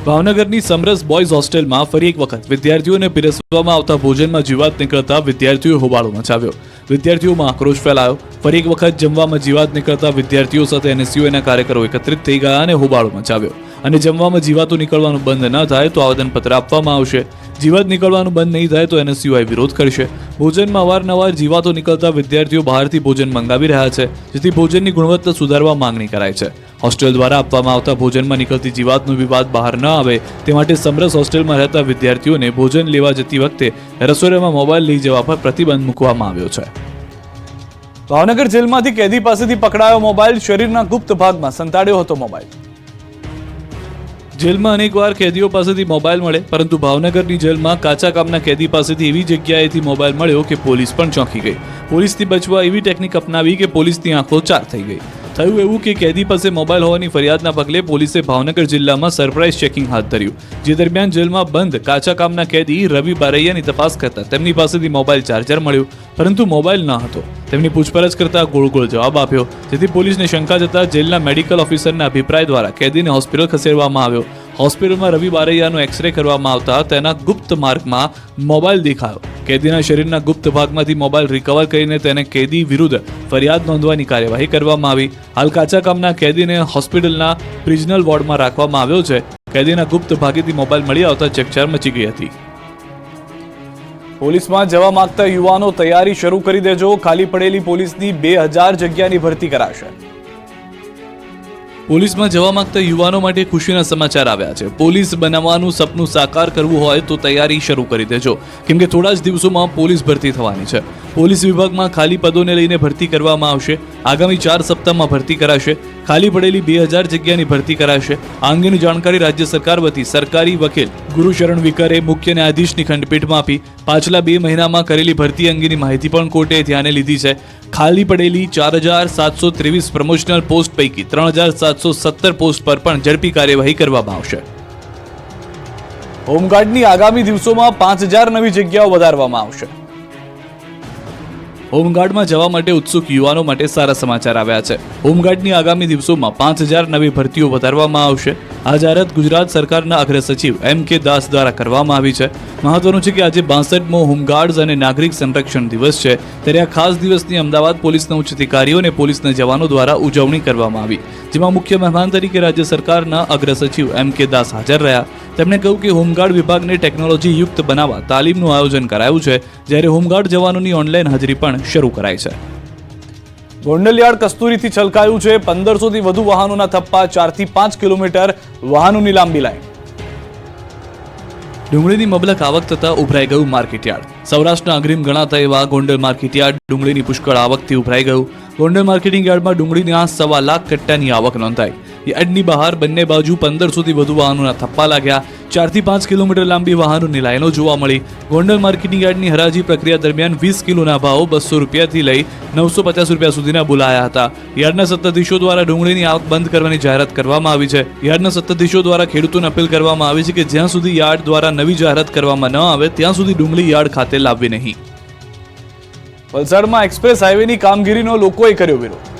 ભાવનગરની સમરસ બોયઝ હોસ્ટેલમાં ફરી એક વખત વિદ્યાર્થીઓને પીરસવામાં આવતા ભોજનમાં જીવાત નીકળતા વિદ્યાર્થીઓએ હોબાળો મચાવ્યો. વિદ્યાર્થીઓમાં આક્રોશ ફેલાયો. ફરી એક વખત જમવામાં જીવાત નીકળતા વિદ્યાર્થીઓ સાથે NSUના કાર્યકરો એકત્રિત થઈ ગયા અને હોબાળો મચાવ્યો. અને જમવામાં જીવાતો નીકળવાનું બંધ ન થાય તો આવેદનપત્ર આપવામાં આવશે. જીવાત નીકળવાનું બંધ નહીં થાય તો NSUI વિરોધ કરશે. ભોજનમાં અવારનવાર જીવાતો નીકળતા વિદ્યાર્થીઓ બહારથી ભોજન મંગાવી રહ્યા છે, જેથી ભોજનની ગુણવત્તા સુધારવા માંગણી કરાઈ છે. હોસ્ટેલ દ્વારા આપવામાં આવતા ભોજનમાં નીકળતી જીવાતનો વિવાદ બહાર ન આવે તે માટે સમરસ હોસ્ટેલમાં રહેતા વિદ્યાર્થીઓને ભોજન લેવા જતી વખતે રસોડામાં મોબાઈલ લઈ જવા પર પ્રતિબંધ મૂકવામાં આવ્યો છે. ભાવનગર જેલમાંથી કેદી પાસેથી પકડાયો મોબાઈલ. શરીરના ગુપ્ત ભાગમાં સંતાડ્યો હતો મોબાઈલ. જેલમાં અનેકવાર કેદીઓ પાસેથી મોબાઈલ મળે, પરંતુ ભાવનગરની જેલમાં કાચા કામના કેદી પાસેથી એવી જગ્યાએથી મોબાઈલ મળ્યો કે પોલીસ પણ ચોંકી ગઈ. પોલીસથી બચવા એવી ટેકનિક અપનાવી કે પોલીસની આંખો ચાર થઈ ગઈ. થયું એવું કે કેદી પાસે મોબાઈલ હોવાની ફરિયાદના પગલે પોલીસે ભાવનગર જિલ્લામાં સરપ્રાઇઝ ચેકિંગ હાથ ધર્યું. જે દરમિયાન જેલમાં બંધ કાચા કામના કેદી રવિ બારૈયાની તપાસ કરતા તેમની પાસેથી મોબાઈલ ચાર્જર મળ્યું, પરંતુ મોબાઈલ ન હતો. તેમની પૂછપરછ કરતા ગોળ ગોળ જવાબ આપ્યો, જેથી પોલીસને શંકા જતા જેલના મેડિકલ ઓફિસરના અભિપ્રાય દ્વારા કેદીને હોસ્પિટલ ખસેડવામાં આવ્યો. હોસ્પિટલમાં રવિ બારૈયાનો એક્સરે કરવામાં આવતા તેના ગુપ્ત માર્ગમાં મોબાઈલ દેખાયો. કેદીના શરીરના ગુપ્ત ભાગમાંથી મોબાઈલ રિકવર કરીને તેને કેદી વિરુદ્ધ ફરિયાદ નોંધવાની કાર્યવાહી કરવામાં આવી. હાલ કાચા કામના કેદીને હોસ્પિટલના પ્રિઝનલ વોર્ડમાં રાખવામાં આવ્યો છે. કેદીના ગુપ્ત ભાગેથી મોબાઈલ મળી આવતા ચકચાર મચી ગઈ હતી. પોલીસમાં જવા માંગતા યુવાનો તૈયારી શરૂ કરી દેજો. ખાલી પડેલી પોલીસની 2000 જગ્યાની ભરતી કરાશે. પોલીસમાં જવા માંગતા યુવાનો માટે ખુશીના સમાચાર આવ્યા છે. પોલીસ બનવાનું સપનું સાકાર કરવું હોય તો તૈયારી શરૂ કરી દેજો, કેમ કે થોડા જ દિવસોમાં પોલીસ ભરતી થવાની છે. પોલીસ વિભાગમાં ખાલી પદોને લઈને ભરતી કરવામાં આવશે. આગામી 4 સપ્તાહમાં ભરતી કરાશે. ખાલી પડેલી 2000 જગ્યાની ભરતી કરાશે. આ અંગેની જાણકારી રાજ્ય સરકાર વતી સરકારી વકીલ ગુરુશરણ વિકરે મુખ્ય ન્યાયાધીશની ખંડપીઠમાં આપી. પાછલા 2 મહિનામાં કરેલી ભરતી અંગેની માહિતી પણ કોર્ટે ધ્યાને લીધી છે. ખાલી પડેલી 4723 પ્રમોશનલ પોસ્ટ પૈકી 3717 પોસ્ટ પર પણ ઝડપી કાર્યવાહી કરવામાં આવશે. હોમગાર્ડની આગામી દિવસોમાં 5000 નવી જગ્યાઓ વધારવામાં આવશે. હોમગાર્ડમાં જવા માટે ઉત્સુક યુવાનો માટે સારા સમાચાર આવ્યા છે. હોમગાર્ડની આગામી દિવસોમાં 5000 નવી ભરતીઓ વધારવામાં આવશે. આ જાહેરાત ગુજરાત સરકારના અગ્ર સચિવ MK દાસ દ્વારા કરવામાં આવી છે. મહત્વનું છે કે આજે 62મો હોમગાર્ડ્સ અને નાગરિક સંરક્ષણ દિવસ છે, ત્યારે આ ખાસ દિવસની અમદાવાદ પોલીસના ઉચ્ચ અધિકારીઓ અને પોલીસના જવાનો દ્વારા ઉજવણી કરવામાં આવી, જેમાં મુખ્ય મહેમાન તરીકે રાજ્ય સરકારના અગ્ર સચિવ MK દાસ હાજર રહ્યા. તેમણે કહ્યું કે હોમગાર્ડ વિભાગને ટેકનોલોજી યુક્ત બનાવવા તાલીમનું આયોજન કરાયું છે, જ્યારે હોમગાર્ડ જવાનોની ઓનલાઈન હાજરી પણ શરૂ કરાઈ છે. ગોંડલ યાર્ડ કસ્તુરીથી છલકાયું છે. 1500 થી વધુ વાહનોના થપ્પા, 4 થી 5 કિલોમીટર વાહનોની લાંબી લાઈન. ડુંગળીની મબલક આવક થતાં ઉભરાઈ ગયું માર્કેટયાર્ડ. સૌરાષ્ટ્રના અગ્રીમ ગણાતા એવા ગોંડલ માર્કેટયાર્ડ ડુંગળીની પુષ્કળ આવકથી ઉભરાઈ ગયું. ગોંડલ માર્કેટિંગ યાર્ડમાં ડુંગળીના 1.25 લાખ કટ્ટાની આવક નોંધાઈ. યાર્ડની બહાર બંને બાજુ 1500 થી વધુ વાહનોના થપ્પા લાગ્યા. 4 થી 5 કિલોમીટર લાંબી વાહનોની લાઈનો જોવા મળી. ગોંડલ માર્કેટિંગ યાર્ડની હરાજી પ્રક્રિયા દરમિયાન 20 કિલોના ભાવ 200 રૂપિયાથી લઈ 950 રૂપિયા સુધીના બોલાયા હતા. યાર્ડના સત્તાધીશો દ્વારા ડુંગળીની આવક બંધ કરવાની જાહેરાત કરવામાં આવી છે. યાર્ડના સત્તાધીશો દ્વારા ખેડૂતોને અપીલ કરવામાં આવી છે કે જ્યાં સુધી યાર્ડ દ્વારા નવી જાહેરાત કરવામાં ન આવે ત્યાં સુધી ડુંગળી યાર્ડ ખાતે લાવવી નહીં. વલસાડમાં એક્સપ્રેસ હાઈવેની કામગીરીનો લોકોએ કર્યો વિરોધ.